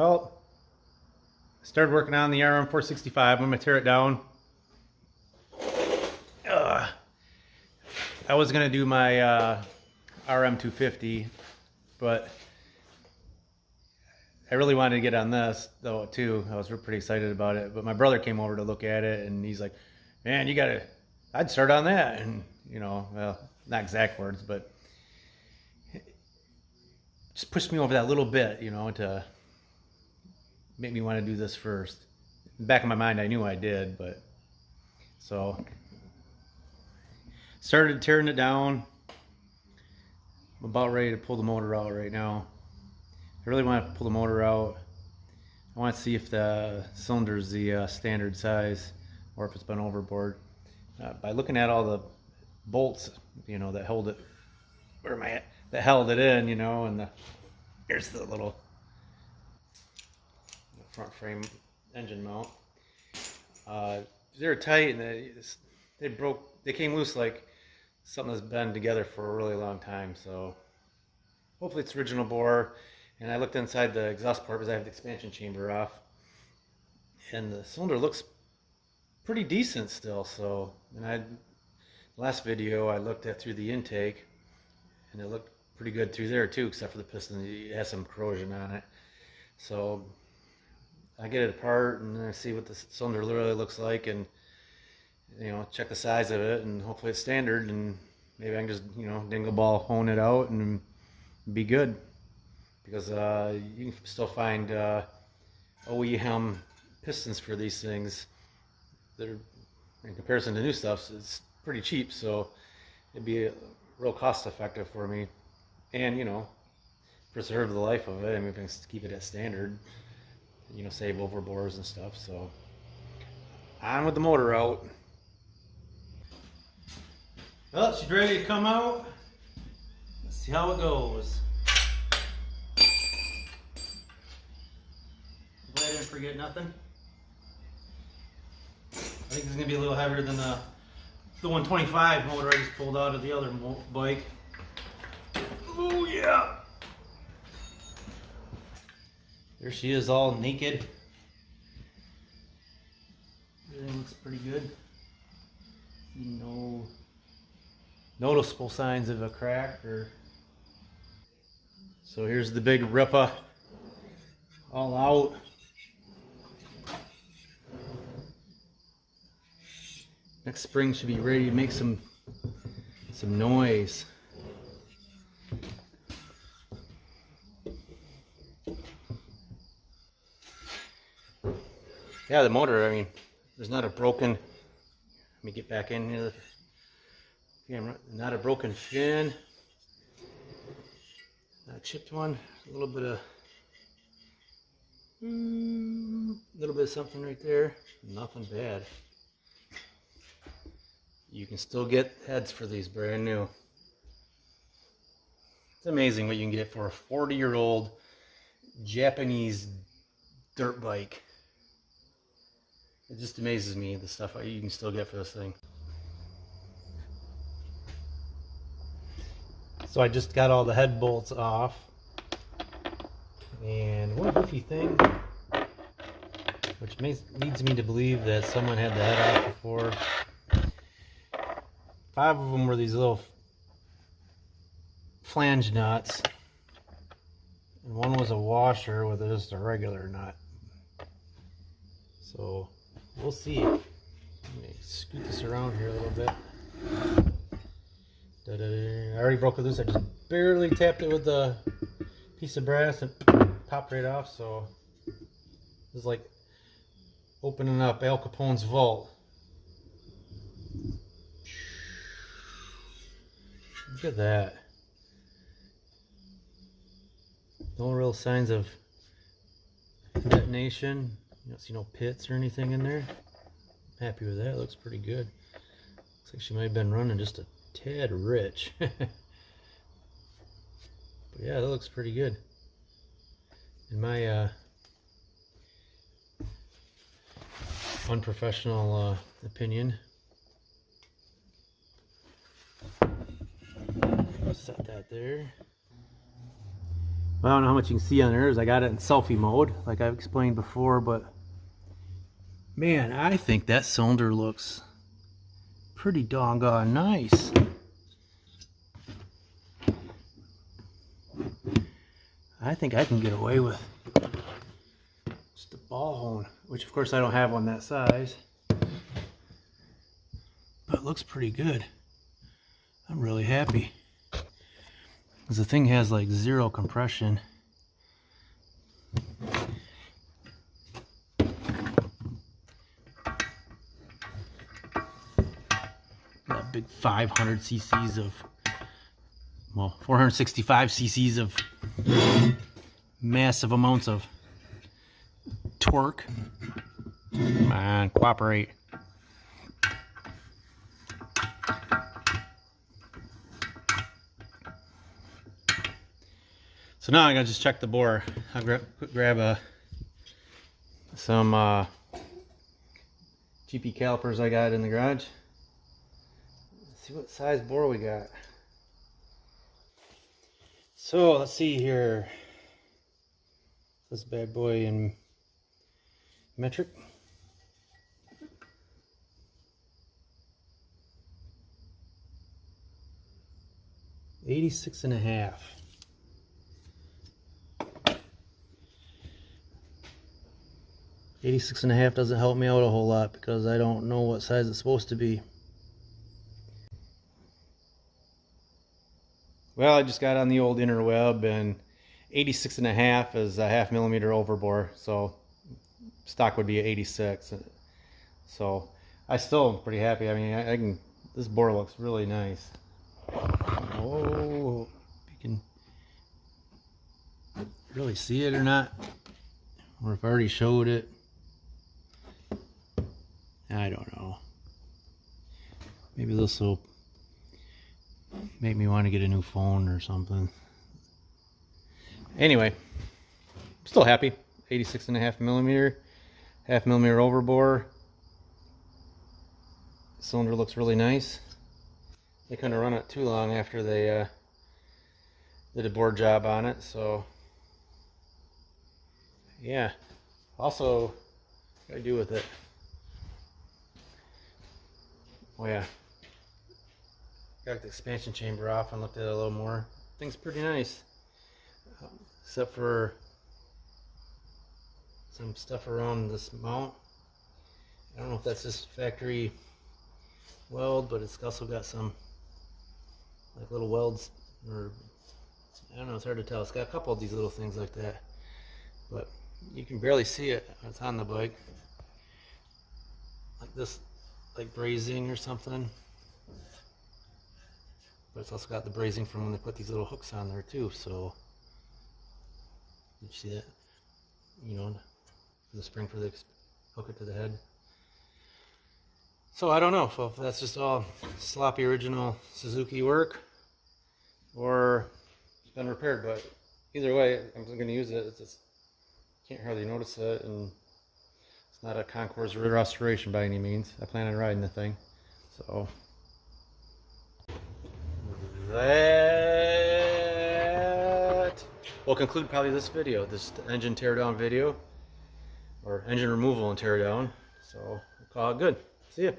Well, started working on the RM465. I'm going to tear it down. I was going to do my RM250, but I really wanted to get on this though too. I was pretty excited about it, but my brother came over to look at it and he's like, man, you gotta, I'd start on that. And well, not exact words, but just pushed me over that little bit, to make me want to do this first. In the back of my mind, I knew I did, but so started tearing it down. I'm about ready to pull the motor out right now. I really want to pull the motor out. I want to see if the cylinder is the standard size or if it's been overboard. By looking at all the bolts, that held it, that held it in, and here's the little front frame engine mount. They're tight and they came loose like something that's been together for a really long time. So hopefully it's original bore. And I looked inside the exhaust port because I have the expansion chamber off, and the cylinder looks pretty decent still. So, and last video I looked at through the intake, and it looked pretty good through there too, except for the piston. It has some corrosion on it. So I get it apart and I see what the cylinder literally looks like, and check the size of it, and hopefully it's standard, and maybe I can just dingle ball hone it out and be good. Because you can still find OEM pistons for these things that are, in comparison to new stuff, it's pretty cheap, so it'd be real cost effective for me, and preserve the life of it. I mean, if I can keep it at standard, save overbores and stuff. So on with the motor out. Well, she's ready to come out. Let's see how it goes. I didn't forget nothing. I think it's gonna be a little heavier than the 125 motor I just pulled out of the other bike. Oh yeah! There she is, all naked. Everything looks pretty good. No noticeable signs of a crack or. So here's the big ripper, all out. Next spring should be ready to make some noise. Yeah, the motor, I mean, there's not a broken, let me get back in here, not a broken fin, not a chipped one, a little bit of something right there, nothing bad. You can still get heads for these brand new. It's amazing what you can get for a 40-year-old Japanese dirt bike. It just amazes me, the stuff you can still get for this thing. So I just got all the head bolts off. And one goofy thing, which leads me to believe that someone had the head off before. 5 of them were these little flange nuts, and one was a washer with just a regular nut. So we'll see. Let me scoot this around here a little bit. I already broke it loose. I just barely tapped it with the piece of brass and popped right off. So it's like opening up Al Capone's vault. Look at that. No real signs of detonation. You don't see no pits or anything in there. I'm happy with that. It looks pretty good. Looks like she might have been running just a tad rich. But yeah, that looks pretty good. In my unprofessional opinion. Set that there. Well, I don't know how much you can see on there, as I got it in selfie mode, like I've explained before, but man, I think that cylinder looks pretty doggone nice. I think I can get away with just a ball hone, which of course I don't have one that size, but it looks pretty good. I'm really happy because the thing has like 0 compression. That big 500 cc's of, well, 465 cc's of massive amounts of torque. Come on, cooperate. So now I gotta just check the bore. I'll grab some GP calipers I got in the garage. Let's see what size bore we got. So let's see here. This bad boy in metric. 86.5. $86.5 doesn't help me out a whole lot because I don't know what size it's supposed to be. Well, I just got on the old interweb, and 86.5 is a 1/2 millimeter overbore, so stock would be 86. So I still am pretty happy. I mean, I can. This bore looks really nice. Oh, you can really see it or not, or if I already showed it. I don't know. Maybe this will make me want to get a new phone or something. Anyway, I'm still happy. 86.5 millimeter, 1/2 millimeter overbore. The cylinder looks really nice. They couldn't run it too long after they did a bore job on it, so yeah. Also, what do I do with it? Oh yeah, got the expansion chamber off and looked at it a little more. Thing's pretty nice, except for some stuff around this mount. I don't know if that's just factory weld, but it's also got some like little welds, or I don't know, it's hard to tell. It's got a couple of these little things like that, but you can barely see it. It's on the bike, like this, like brazing or something. But it's also got the brazing from when they put these little hooks on there too. So you see that? You know, the spring for the hook it to the head. So I don't know if that's just all sloppy original Suzuki work or it's been repaired, but either way, I'm going to use it. It's just can't hardly notice it, and it's not a Concours restoration by any means. I plan on riding the thing. So that will conclude probably this video, this engine teardown video, or engine removal and teardown. So we'll call it good. See ya.